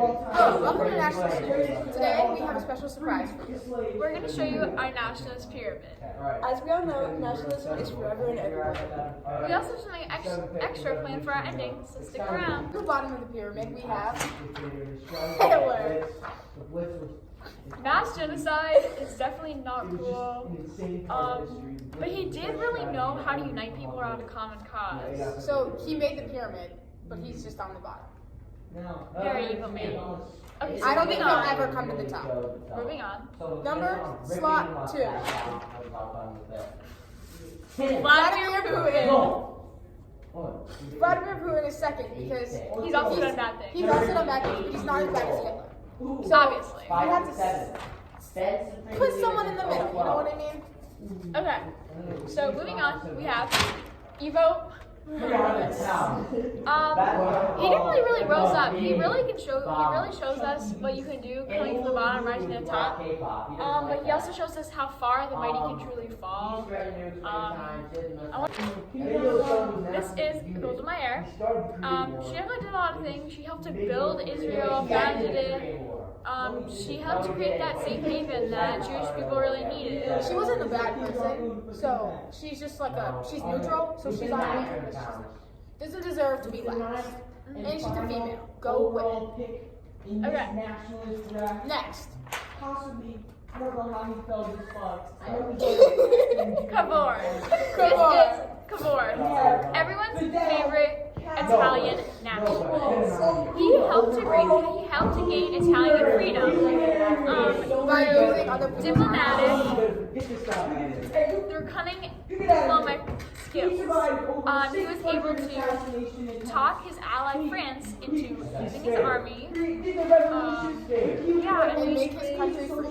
Hello, welcome to National Security. Today we have a special surprise for you. We're going to show you our nationalist pyramid. As we all know, nationalism is forever and everywhere. We also have something extra planned for our ending, so stick around. At the bottom of the pyramid we have Hitler. Mass genocide is definitely not cool, but he did really know how to unite people around a common cause. So he made the pyramid, but he's just on the bottom. Very evil man. Okay, so I don't think he'll moving on. ever come to the top. Moving on. Number slot 2. Vladimir Putin. Vladimir Putin is second because He's also done bad things. He's also done bad things, but he's not as bad as Hitler. So Obviously. we have to put someone in the middle, you know what I mean? Okay, so moving on, we have Evo. He didn't really rose up. He really shows us what you can do coming from the bottom, rising to the top. But he also shows us how far the mighty can truly fall. This is the Golda Meir. She definitely did a lot of things. She helped to build Israel, founded it. She helped to create that safe haven that Jewish people really needed. She wasn't a bad person, so she's just like she's neutral, so she's on here. Doesn't deserve to be last. And she's a female. Go with it. Okay. Next. I don't know how he felt this fucked. Cavour. This is Cavour. Everyone's favorite Italian nationalist. He helped to gain Italian freedom By using other people's diplomatic, through cunning diplomatic skills. He was able to talk his ally France into using his army. Yeah, and make his country free.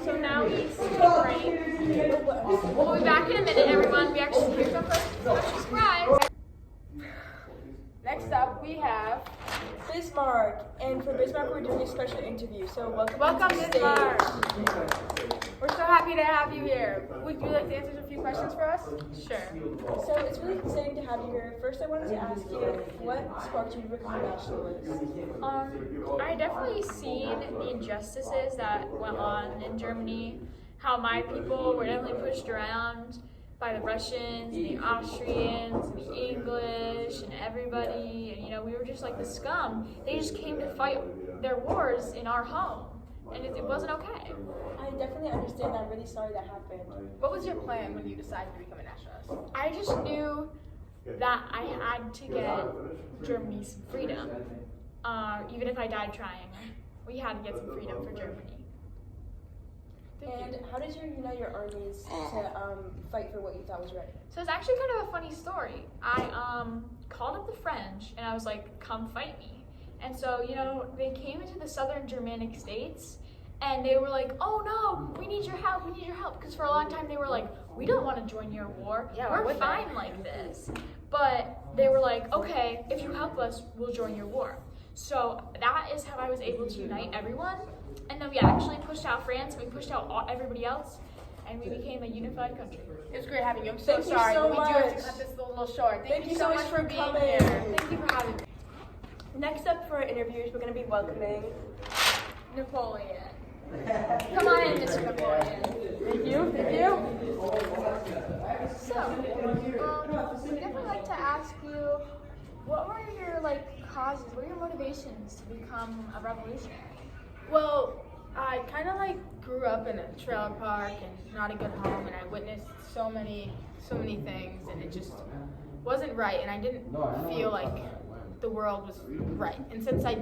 so now he's great. We'll be back in a minute, everyone. We actually here's our first special surprise. Next up, we have Bismarck, and for Bismarck we're doing a special interview, so Welcome, to the Bismarck. stage. We're so happy to have you here. Would you like to answer a few questions for us? Sure. So it's really exciting to have you here. First I wanted to ask you, what sparked you to become a nationalist? I definitely seen the injustices that went on in Germany, how my people were definitely pushed around by the Russians, the Austrians, the English, and everybody, and we were just like the scum. They just came to fight their wars in our home, and it wasn't okay. I definitely understand. I'm really sorry that happened. What was your plan when you decided to become a nationalist? I just knew that I had to get Germany some freedom, even if I died trying. We had to get some freedom for Germany. And how did you unite your armies to fight for what you thought was right? So it's actually kind of a funny story. I called up the French and I was like, come fight me. And so, they came into the southern Germanic states and they were like, oh no, we need your help, Because for a long time they were like, we don't want to join your war. Yeah, we're fine like this. But they were like, okay, if you help us, we'll join your war. So that is how I was able to unite everyone. And then we actually pushed out France, and we pushed out everybody else, and we became a unified country. It was great having you. I'm so Thank you sorry, so but we do have to much. cut this a little short. Thank you so much for being coming. here. Thank you for having me. Next up for our interviews, we're going to be welcoming Napoleon. Come on in, Mr. Napoleon. Thank you. So, we'd definitely like to ask you, what were your causes? What were your motivations to become a revolutionary? Well, I kind of grew up in a trailer park and not a good home, and I witnessed so many things, and it just wasn't right, and I didn't feel like the world was right. And since I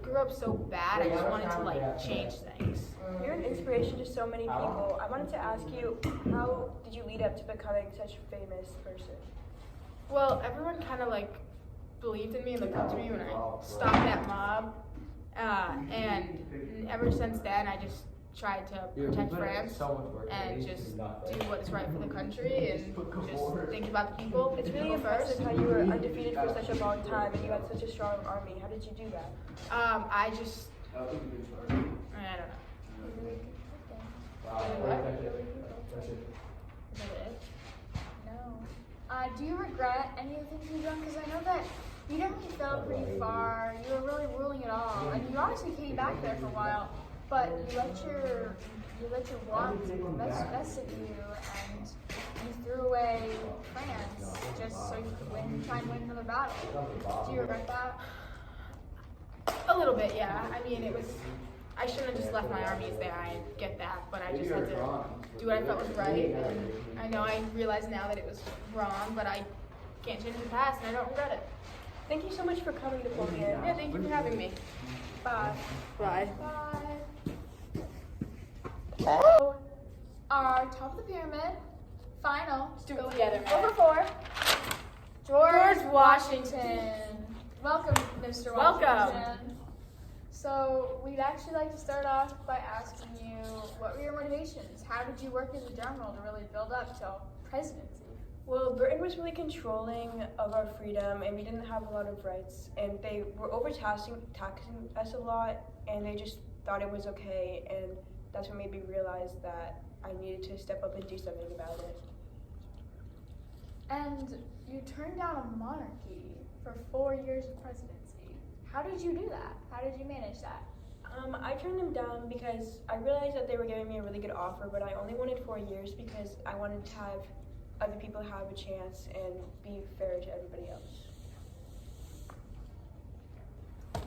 grew up so bad, I just wanted to change things. You're an inspiration to so many people. I wanted to ask you, how did you lead up to becoming such a famous person? Well, everyone kind of believed in me and looked up to me when I stopped that mob. And ever since then, I just tried to protect France and just do what is right for the country and just think about the people. It's really impressive how you were undefeated for such a long time and you had such a strong army. How did you do that? I don't know. Is that it? No. Do you regret any of the things you've done? Because I know that You definitely fell pretty far. You were really ruling it all, and you honestly came back there for a while. But you let your wants best of you, and you threw away France just so you could try and win another battle. Do you regret that? A little bit, yeah. I mean, I shouldn't have just left my armies there. I get that, but I just had to do what I felt was right. And I know I realize now that it was wrong, but I can't change the past, and I don't regret it. Thank you so much for coming to Vossen. Yeah, thank you for having me. Bye. Bye. Bye. So, our top of the pyramid, final. Let's do it together, man. Over 4. George George Washington. Welcome, Mr. Welcome. Washington. So, we'd actually like to start off by asking you, what were your motivations? How did you work as a general to really build up to presidency? Well, Britain was really controlling of our freedom, and we didn't have a lot of rights, and they were taxing us a lot, and they just thought it was okay, and that's what made me realize that I needed to step up and do something about it. And you turned down a monarchy for 4 years of presidency. How did you do that? How did you manage that? I turned them down because I realized that they were giving me a really good offer, but I only wanted 4 years because I wanted to have other people have a chance and be fair to everybody else.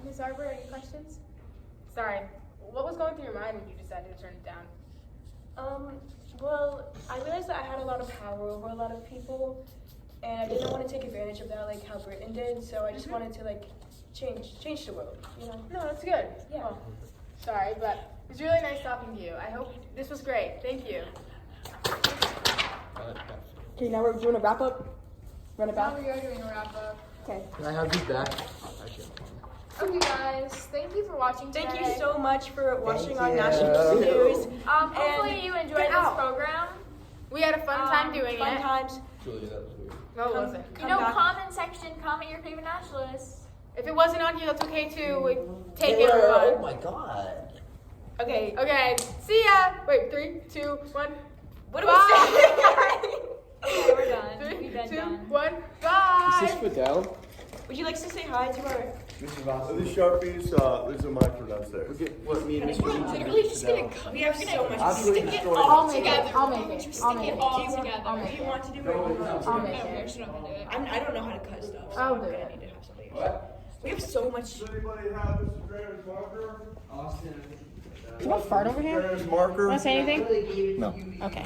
Ms. Arbor, any questions? Sorry. What was going through your mind when you decided to turn it down? Well, I realized that I had a lot of power over a lot of people, and I didn't want to take advantage of that like how Britain did, so I just wanted to like change the world, you know? No, that's good. Yeah. Well, sorry, but it was really nice talking to you. I hope this was great. Thank you. Okay, now we're doing a wrap up. Run it Now back. we are doing a wrap up. Okay. Can I have these back? Okay, guys, thank you for watching today. Thank you so much for watching our you. national news. Hopefully you enjoyed Get this out. program. We had a fun time doing Fun it. times. Julia, that was weird. No, it wasn't. You know, back. comment section, comment your favorite nationalists. If it wasn't on here, that's okay too. We take They it. were- Everyone. Oh my god. Okay. Okay. See ya. Wait. 3, 2, 1. What do Bye. we say? Okay, we're done. 3, We've been 2, done. 1. Bye. Fidel? Would you like to say hi to our? Mr. Vossen. These Sharpies, these are mine for downstairs. What me and Mr. Literally just gonna We have so much. Absolutely destroy I'll it. make it. I'll make it. I'll make it. all together. I'll Do make you it. want to do it? Or do you want I'll to? make it. She's not gonna do it. I don't know how to cut stuff. So I'll I'm do gonna it. need to have somebody else. We have so much. Does anybody have Mr. Graham's marker? Do you want to fart over here? Graham's marker? Want to say anything? No. Okay.